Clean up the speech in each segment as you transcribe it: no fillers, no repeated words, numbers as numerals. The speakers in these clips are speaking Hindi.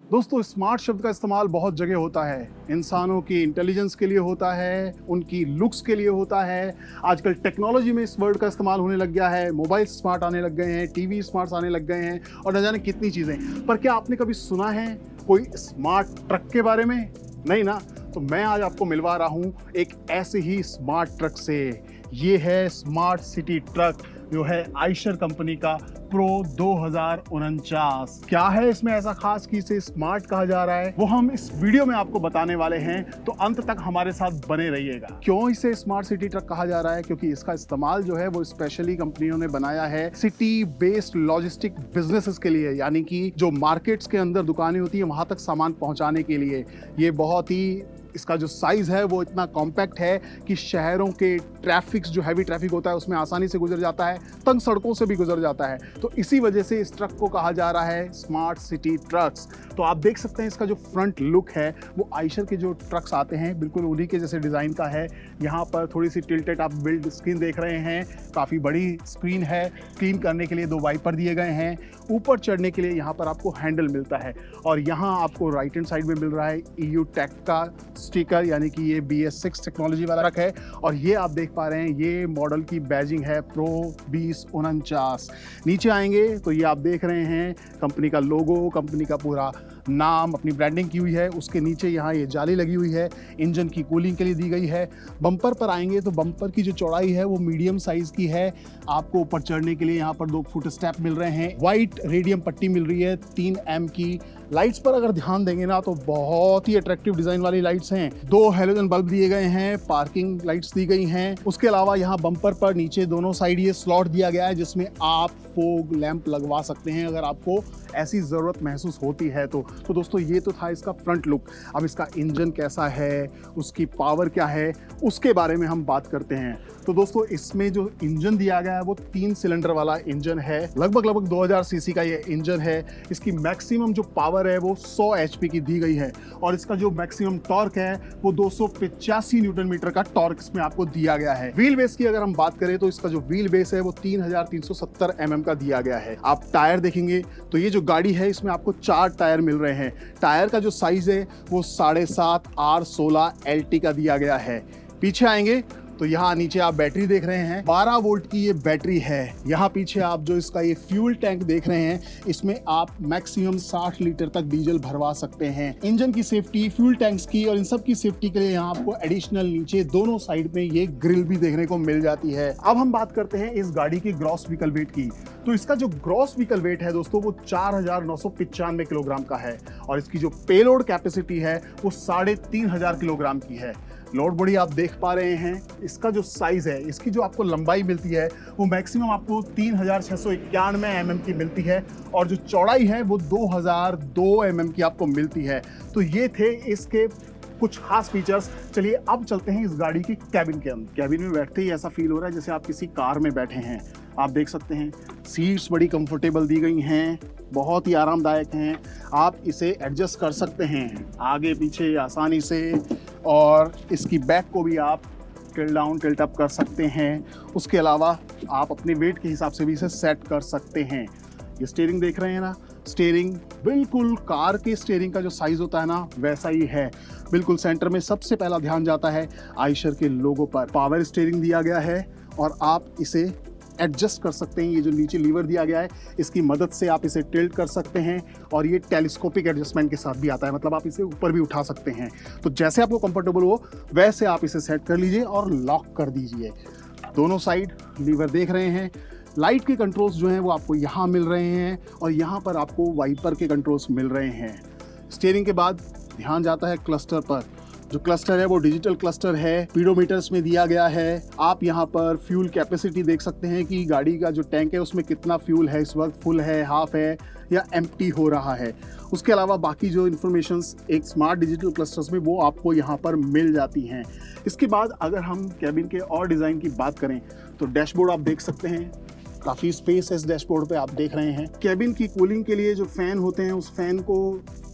दोस्तों, स्मार्ट शब्द का इस्तेमाल बहुत जगह होता है। इंसानों की इंटेलिजेंस के लिए होता है, उनकी लुक्स के लिए होता है। आजकल टेक्नोलॉजी में इस वर्ड का इस्तेमाल होने लग गया है। मोबाइल स्मार्ट आने लग गए हैं, टीवी स्मार्ट आने लग गए हैं और न जाने कितनी चीज़ें। पर क्या आपने कभी सुना है कोई स्मार्ट ट्रक के बारे में? नहीं ना? तो मैं आज आपको मिलवा रहा हूँ एक ऐसे ही स्मार्ट ट्रक से। ये है स्मार्ट सिटी ट्रक, जो है आयशर कंपनी का प्रो 2049। क्या है इसमें ऐसा खास कि इसे स्मार्ट कहा जा रहा है, वो हम इस वीडियो में आपको बताने वाले हैं, तो अंत तक हमारे साथ बने रहिएगा। क्यों इसे स्मार्ट सिटी ट्रक कहा जा रहा है? क्योंकि इसका इस्तेमाल जो है वो स्पेशली कंपनियों ने बनाया है सिटी बेस्ड लॉजिस्टिक बिजनेसेस के लिए, यानी कि जो मार्केट्स के अंदर दुकानें होती है वहां तक सामान पहुंचाने के लिए। ये बहुत ही, इसका जो साइज है वो इतना कॉम्पैक्ट है कि शहरों के ट्रैफिक, जो हैवी ट्रैफिक होता है, उसमें आसानी से गुजर जाता है, तंग सड़कों से भी गुजर जाता है। तो इसी वजह से इस ट्रक को कहा जा रहा है स्मार्ट सिटी ट्रक्स। तो आप देख सकते हैं इसका जो फ्रंट लुक है वो आयशर के जो ट्रक्स आते हैं बिल्कुल उन्हीं के जैसे डिज़ाइन का है। यहाँ पर थोड़ी सी टिल्टेड आप बिल्ड स्क्रीन देख रहे हैं, काफ़ी बड़ी स्क्रीन है। क्लीन करने के लिए 2 वाइपर दिए गए हैं। ऊपर चढ़ने के लिए यहाँ पर आपको हैंडल मिलता है और यहाँ आपको राइट हैंड साइड में मिल रहा है EU टेक का स्टिकर, यानी कि ये BS6 टेक्नोलॉजी वाला ट्रक है। और ये आप देख पा रहे हैं, ये मॉडल की बैजिंग है प्रो 2049। नीचे आएंगे तो ये आप देख रहे हैं कंपनी का लोगो, कंपनी का पूरा नाम, अपनी ब्रांडिंग की हुई है। उसके नीचे यहाँ ये जाली लगी हुई है, इंजन की कूलिंग के लिए दी गई है। बम्पर पर आएंगे तो बम्पर की जो चौड़ाई है वो मीडियम साइज की है। आपको ऊपर चढ़ने के लिए यहाँ पर 2 फुट स्टेप मिल रहे हैं। वाइट रेडियम पट्टी मिल रही है 3M की। लाइट्स पर अगर ध्यान देंगे ना तो बहुत ही अट्रैक्टिव डिजाइन वाली लाइट्स हैं। 2 हेलोजन बल्ब दिए गए हैं, पार्किंग लाइट्स दी गई हैं। उसके अलावा यहाँ बम्पर पर नीचे दोनों साइड ये स्लॉट दिया गया है जिसमें आप फोग लैंप लगवा सकते हैं अगर आपको ऐसी ज़रूरत महसूस होती है तो। दोस्तों, ये तो था इसका फ्रंट लुक। अब इसका इंजन कैसा है, उसकी पावर क्या है, उसके बारे में हम बात करते हैं। तो दोस्तों, इसमें जो इंजन दिया गया है वो 3 सिलेंडर वाला इंजन है। लगभग 2000 सीसी का ये इंजन है। इसकी मैक्सिमम जो पावर है वो 100 HP की दी गई है और इसका जो मैक्सिमम टॉर्क है वो 285 न्यूटन मीटर का टॉर्क इसमें आपको दिया गया है। व्हील बेस की अगर हम बात करें तो इसका जो व्हील बेस है वो 3370 mm का दिया गया है। आप टायर देखेंगे तो ये जो गाड़ी है इसमें आपको 4 टायर मिल रहे हैं। टायर का जो साइज है वो 7.5 R16 LT का दिया गया है। पीछे आएंगे तो यहाँ नीचे आप बैटरी देख रहे हैं, 12 वोल्ट की ये बैटरी है। यहाँ पीछे आप जो इसका ये फ्यूल टैंक देख रहे हैं, इसमें आप मैक्सिमम 60 लीटर तक डीजल भरवा सकते हैं। इंजन की सेफ्टी, फ्यूल टैंक्स की और इन सब की सेफ्टी के लिए यहाँ आपको एडिशनल नीचे दोनों साइड में ये ग्रिल भी देखने को मिल जाती है। अब हम बात करते हैं इस गाड़ी की ग्रॉस व्हीकल वेट की। तो इसका जो ग्रॉस व्हीकल वेट है दोस्तों वो 4995 किलोग्राम का है और इसकी जो पेलोड कैपेसिटी है वो 3500 किलोग्राम की है। लोड बॉडी आप देख पा रहे हैं। इसका जो साइज है, इसकी जो आपको लंबाई मिलती है वो मैक्सिमम आपको 3691 mm की मिलती है और जो चौड़ाई है वो 2002 mm की आपको मिलती है। तो ये थे इसके कुछ खास फीचर्स। चलिए अब चलते हैं इस गाड़ी की कैबिन के अंदर। कैबिन में बैठते ही ऐसा फील हो रहा है जैसे आप किसी कार में बैठे हैं। आप देख सकते हैं सीट्स बड़ी कंफर्टेबल दी गई हैं, बहुत ही आरामदायक हैं। आप इसे एडजस्ट कर सकते हैं आगे पीछे आसानी से और इसकी बैक को भी आप टिल्ट डाउन टिल्ट अप कर सकते हैं। उसके अलावा आप अपने वेट के हिसाब से भी इसे सेट कर सकते हैं। ये स्टीयरिंग देख रहे हैं ना, स्टीयरिंग बिल्कुल कार के स्टीयरिंग का जो साइज होता है ना वैसा ही है। बिल्कुल सेंटर में सबसे पहला ध्यान जाता है आयशर के लोगो पर। पावर स्टीयरिंग दिया गया है और आप इसे एडजस्ट कर सकते हैं। ये जो नीचे लीवर दिया गया है इसकी मदद से आप इसे टिल्ट कर सकते हैं और ये टेलीस्कोपिक एडजस्टमेंट के साथ भी आता है, मतलब आप इसे ऊपर भी उठा सकते हैं। तो जैसे आपको कंफर्टेबल हो वैसे आप इसे सेट कर लीजिए और लॉक कर दीजिए। दोनों साइड लीवर देख रहे हैं। लाइट के कंट्रोल्स जो हैं वो आपको यहाँ मिल रहे हैं और यहाँ पर आपको वाइपर के कंट्रोल्स मिल रहे हैं। स्टीयरिंग के बाद ध्यान जाता है क्लस्टर पर। जो क्लस्टर है वो डिजिटल क्लस्टर है, स्पीडोमीटर्स में दिया गया है। आप यहाँ पर फ्यूल कैपेसिटी देख सकते हैं कि गाड़ी का जो टैंक है उसमें कितना फ्यूल है, इस वक्त फुल है, हाफ है या एम्प्टी हो रहा है। उसके अलावा बाकी जो इन्फॉर्मेशंस एक स्मार्ट डिजिटल क्लस्टर्स में वो आपको यहाँ पर मिल जाती हैं। इसके बाद अगर हम कैबिन के और डिज़ाइन की बात करें तो डैशबोर्ड आप देख सकते हैं, काफ़ी स्पेस है इस डैशबोर्ड पे। आप देख रहे हैं कैबिन की कूलिंग के लिए जो फ़ैन होते हैं उस फैन को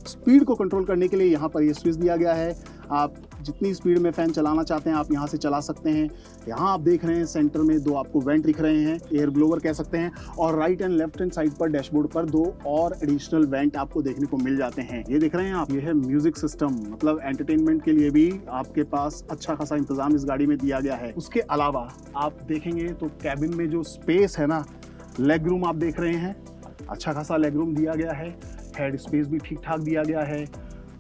स्पीड को कंट्रोल करने के लिए यहाँ पर ये स्विच दिया गया है। आप जितनी स्पीड में फ़ैन चलाना चाहते हैं आप यहाँ से चला सकते हैं। यहाँ आप देख रहे हैं सेंटर में 2 आपको वेंट दिख रहे हैं, एयर ब्लोवर कह सकते हैं, और right and left hand side पर डैशबोर्ड पर 2 और एडिशनल वेंट आपको देखने को मिल जाते हैं। ये देख रहे हैं आप, ये है म्यूजिक सिस्टम, मतलब एंटरटेनमेंट के लिए भी आपके पास अच्छा खासा इंतजाम इस गाड़ी में दिया गया है। उसके अलावा आप देखेंगे तो कैबिन में जो स्पेस है ना, लेग रूम आप देख रहे हैं, अच्छा खासा लेग रूम दिया गया है। हेड स्पेस भी ठीक ठाक दिया गया है।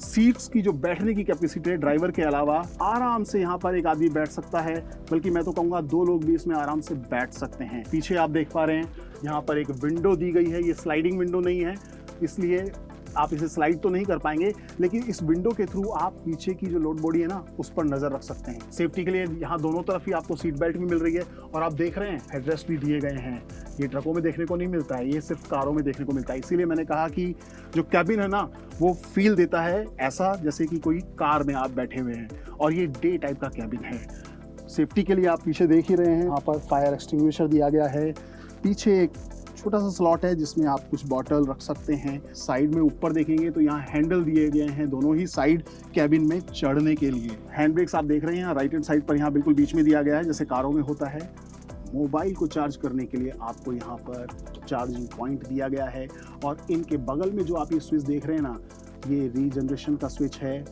सीट्स की जो बैठने की कैपेसिटी है, ड्राइवर के अलावा आराम से यहाँ पर एक आदमी बैठ सकता है, बल्कि मैं तो कहूँगा 2 लोग भी इसमें आराम से बैठ सकते हैं। पीछे आप देख पा रहे हैं यहाँ पर एक विंडो दी गई है। ये स्लाइडिंग विंडो नहीं है, इसलिए आप इसे स्लाइड तो नहीं कर पाएंगे, लेकिन इस विंडो के थ्रू आप पीछे की जो लोड बॉडी है ना उस पर नजर रख सकते हैं। सेफ्टी के लिए यहाँ दोनों तरफ ही आपको सीट बेल्ट भी मिल रही है, और आप देख रहे हैं हेडरेस्ट भी दिए गए हैं। ये ट्रकों में देखने को नहीं मिलता है, ये सिर्फ कारों में देखने को मिलता है। इसीलिए मैंने कहा कि जो कैबिन है ना वो फील देता है ऐसा जैसे कि कोई कार में आप बैठे हुए हैं, और ये डे टाइप का कैबिन है। सेफ्टी के लिए आप पीछे देख ही रहे हैं, यहाँ पर फायर एक्सटिंग्विशर दिया गया है। पीछे एक छोटा सा स्लॉट है जिसमें आप कुछ बॉटल रख सकते हैं। साइड में ऊपर देखेंगे तो यहाँ हैंडल दिए गए हैं दोनों ही साइड कैबिन में चढ़ने के लिए। हैंड ब्रेक्स आप देख रहे हैं राइट हैंड साइड पर, यहाँ बिल्कुल बीच में दिया गया है जैसे कारों में होता है। मोबाइल को चार्ज करने के लिए आपको यहाँ पर चार्जिंग पॉइंट दिया गया है, और इनके बगल में जो आप ये स्विच देख रहे हैं ना, ये रीजनरेशन का स्विच है।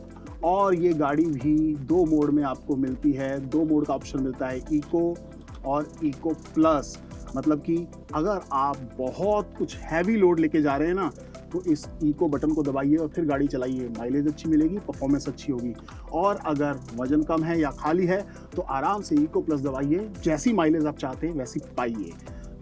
और ये गाड़ी भी 2 मोड में आपको मिलती है। 2 मोड का ऑप्शन मिलता है, इको और इको प्लस। मतलब कि अगर आप बहुत कुछ हैवी लोड लेके जा रहे हैं ना तो इस इको बटन को दबाइए और फिर गाड़ी चलाइए, माइलेज अच्छी मिलेगी, परफॉर्मेंस अच्छी होगी। और अगर वजन कम है या खाली है तो आराम से इको प्लस दबाइए, जैसी माइलेज आप चाहते हैं वैसी पाइए।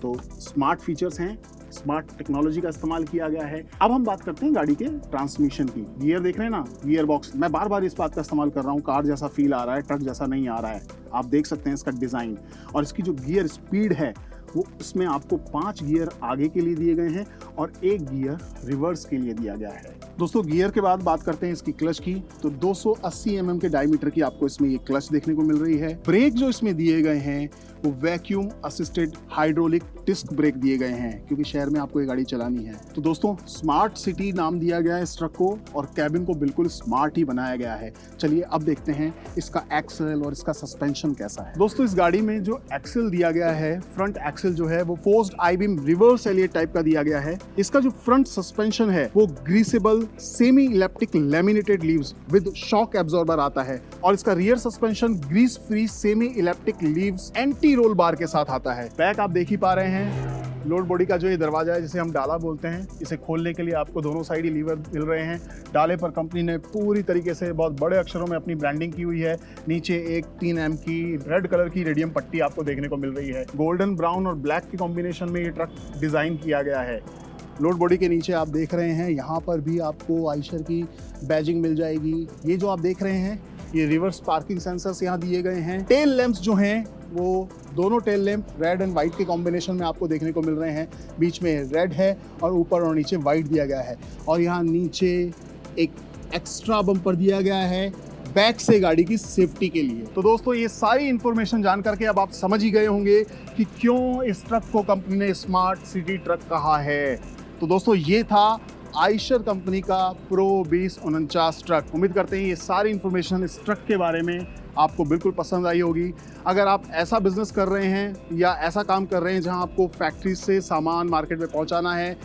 तो स्मार्ट फीचर्स हैं, स्मार्ट टेक्नोलॉजी का इस्तेमाल किया गया है। अब हम बात करते हैं गाड़ी के ट्रांसमिशन की। गियर देख रहे हैं ना, गियर बॉक्स, मैं बार बार इस बात का इस्तेमाल कर रहा हूँ, कार जैसा फील आ रहा है, ट्रक जैसा नहीं आ रहा है। आप देख सकते हैं इसका डिज़ाइन, और इसकी जो गियर स्पीड है वो इसमें आपको 5 गियर आगे के लिए दिए गए हैं और 1 गियर रिवर्स के लिए दिया गया है। दोस्तों गियर के बाद बात करते हैं इसकी क्लच की। तो 280 mm के डायमीटर की आपको इसमें ये क्लच देखने को मिल रही है। ब्रेक जो इसमें दिए गए हैं वो vacuum assisted hydraulic disc brake दिए गए हैं, क्योंकि शहर में आपको ये गाड़ी चलानी है। तो दोस्तों स्मार्ट सिटी नाम दिया गया है इस ट्रक को, और कैबिन को बिल्कुल स्मार्ट ही बनाया गया है। चलिए अब देखते हैं इसका एक्सेल और इसका सस्पेंशन कैसा है। दोस्तों इस गाड़ी में जो एक्सेल दिया गया है, फ्रंट एक्सेल जो है वो फोर्स्ड आई बीम रिवर्स एलिएट टाइप का दिया गया है। इसका जो फ्रंट सस्पेंशन है वो greasable semi elliptic laminated leaves with shock absorber आता है, और इसका rear suspension grease free semi elliptic leaves anti roll bar के साथ आता है। बैक आप देख ही पा रहे हैं, लोड बॉडी का जो ये दरवाजा है जिसे हम डाला बोलते हैं, इसे खोलने के लिए आपको दोनों साइड ही लीवर मिल रहे हैं। डाले पर कंपनी ने पूरी तरीके से बहुत बड़े अक्षरों में अपनी ब्रांडिंग की हुई है। नीचे एक 3M की रेड कलर की रेडियम पट्टी आपको देखने को मिल रही है। गोल्डन ब्राउन और ब्लैक के कॉम्बिनेशन में ये ट्रक डिजाइन किया गया है। लोड बॉडी के नीचे आप देख रहे हैं, यहाँ पर भी आपको आइशर की बैजिंग मिल जाएगी। ये जो आप देख रहे हैं ये रिवर्स पार्किंग सेंसर्स यहाँ दिए गए हैं। टेल लैंप्स जो हैं वो दोनों tail lamp red and white के कॉम्बिनेशन में आपको देखने को मिल रहे हैं। बीच में रेड है और ऊपर और नीचे वाइट दिया गया है, और यहाँ नीचे एक एक्स्ट्रा बम्पर दिया गया है बैक से गाड़ी की सेफ्टी के लिए। तो दोस्तों ये सारी इंफॉर्मेशन जान करके अब आप समझ ही गए होंगे कि क्यों इस ट्रक को कंपनी ने स्मार्ट सिटी ट्रक कहा है। तो दोस्तों ये था आइशर कंपनी का प्रो 2049 ट्रक। उम्मीद करते हैं ये सारी इंफॉर्मेशन इस ट्रक के बारे में आपको बिल्कुल पसंद आई होगी। अगर आप ऐसा बिजनेस कर रहे हैं या ऐसा काम कर रहे हैं जहां आपको फैक्ट्री से सामान मार्केट में पहुंचाना है,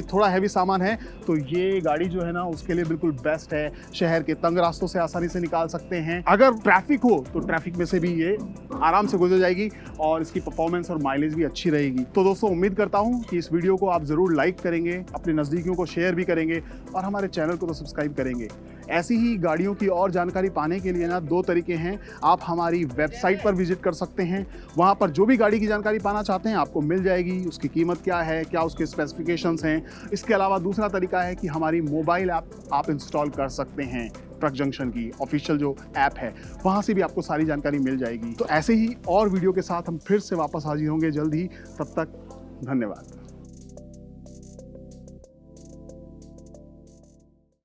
थोड़ा हैवी सामान है, तो ये गाड़ी जो है ना उसके लिए बिल्कुल बेस्ट है। शहर के तंग रास्तों से आसानी से निकाल सकते हैं। अगर ट्रैफिक हो तो ट्रैफिक में से भी ये आराम से गुजर जाएगी, और इसकी परफॉर्मेंस और माइलेज भी अच्छी रहेगी। तो दोस्तों उम्मीद करता हूँ कि इस वीडियो को आप ज़रूर लाइक करेंगे, अपने नज़दीकियों को शेयर भी करेंगे, और हमारे चैनल को तो सब्सक्राइब करेंगे। ऐसी ही गाड़ियों की और जानकारी पाने के लिए ना 2 तरीके हैं। आप हमारी वेबसाइट पर विजिट कर सकते हैं, वहाँ पर जो भी गाड़ी की जानकारी पाना चाहते हैं आपको मिल जाएगी। उसकी कीमत क्या है, क्या उसके स्पेसिफिकेशंस हैं। इसके अलावा दूसरा तरीका है कि हमारी मोबाइल ऐप आप इंस्टॉल कर सकते हैं। ट्रक जंक्शन की ऑफिशियल जो ऐप है वहाँ से भी आपको सारी जानकारी मिल जाएगी। तो ऐसे ही और वीडियो के साथ हम फिर से वापस हाजिर होंगे जल्द ही। तब तक धन्यवाद।